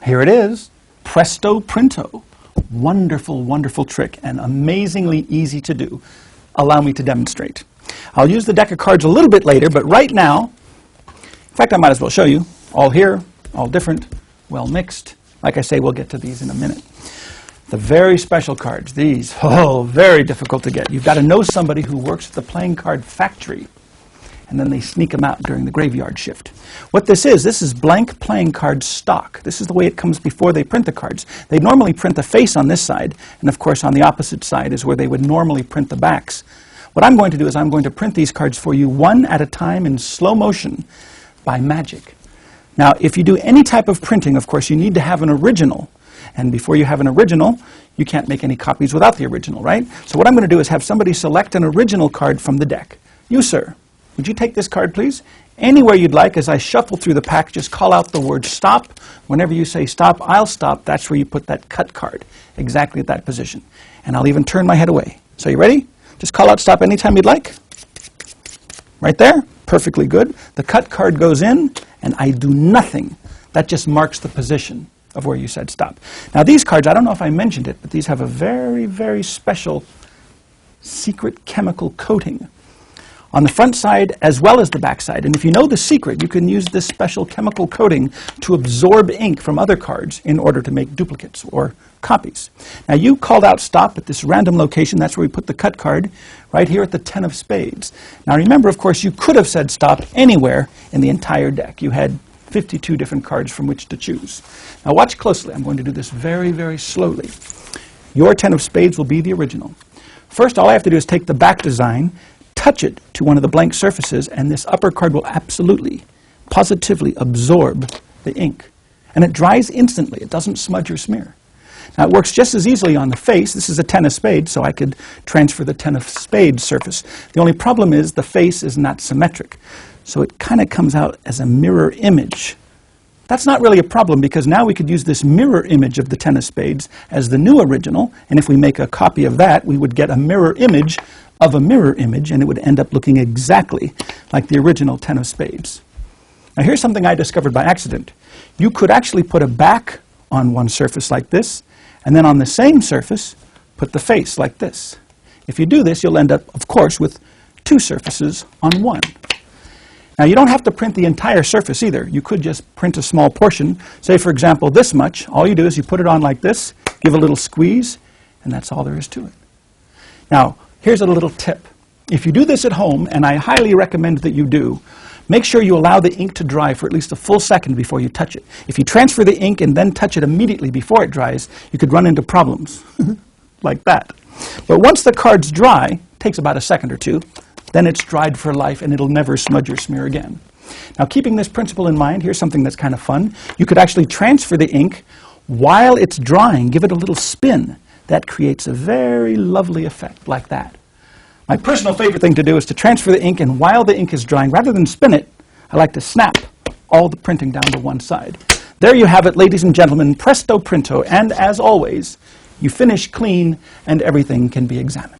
Here it is, Presto Printo. Wonderful, wonderful trick and amazingly easy to do. Allow me to demonstrate. I'll use the deck of cards a little bit later, but right now, in fact, I might as well show you. All here, all different, well mixed. Like I say, we'll get to these in a minute. The very special cards, these, very difficult to get. You've got to know somebody who works at the playing card factory, and then they sneak them out during the graveyard shift. What this is blank playing card stock. This is the way it comes before they print the cards. They normally print the face on this side, and of course on the opposite side is where they would normally print the backs. What I'm going to do is I'm going to print these cards for you one at a time in slow motion by magic. Now, if you do any type of printing, of course, you need to have an original. And before you have an original, you can't make any copies without the original, right? So what I'm going to do is have somebody select an original card from the deck. You, sir, would you take this card, please? Anywhere you'd like. As I shuffle through the pack, just call out the word stop. Whenever you say stop, I'll stop. That's where you put that cut card, exactly at that position. And I'll even turn my head away. So you ready? Just call out stop anytime you'd like. Right there. Perfectly good. The cut card goes in, and I do nothing. That just marks the position of where you said stop. Now these cards, I don't know if I mentioned it, but these have a very, very special secret chemical coating on the front side as well as the back side. And if you know the secret, you can use this special chemical coating to absorb ink from other cards in order to make duplicates or copies. Now you called out stop at this random location. That's where we put the cut card, right here at the 10 of spades. Now remember, of course, you could have said stop anywhere in the entire deck. You had 52 different cards from which to choose. Now watch closely. I'm going to do this very, very slowly. Your 10 of spades will be the original. First, all I have to do is take the back design, touch it to one of the blank surfaces, and this upper card will absolutely, positively absorb the ink. And it dries instantly. It doesn't smudge or smear. Now it works just as easily on the face. This is a 10 of spades, so I could transfer the 10 of spades surface. The only problem is the face is not symmetric. So it kind of comes out as a mirror image. That's not really a problem, because now we could use this mirror image of the 10 of spades as the new original, and if we make a copy of that, we would get a mirror image of a mirror image, and it would end up looking exactly like the original 10 of spades. Now here's something I discovered by accident. You could actually put a back on one surface like this, and then on the same surface, put the face like this. If you do this, you'll end up, of course, with two surfaces on one. Now you don't have to print the entire surface either. You could just print a small portion. Say, for example, this much. All you do is you put it on like this, give a little squeeze, and that's all there is to it. Now, here's a little tip. If you do this at home, and I highly recommend that you do, make sure you allow the ink to dry for at least a full second before you touch it. If you transfer the ink and then touch it immediately before it dries, you could run into problems like that. But once the card's dry, it takes about a second or two, then it's dried for life and it'll never smudge or smear again. Now keeping this principle in mind, here's something that's kind of fun. You could actually transfer the ink while it's drying, give it a little spin. That creates a very lovely effect like that. My personal favorite thing to do is to transfer the ink, and while the ink is drying, rather than spin it, I like to snap all the printing down to one side. There you have it, ladies and gentlemen, Presto Printo, and as always, you finish clean and everything can be examined.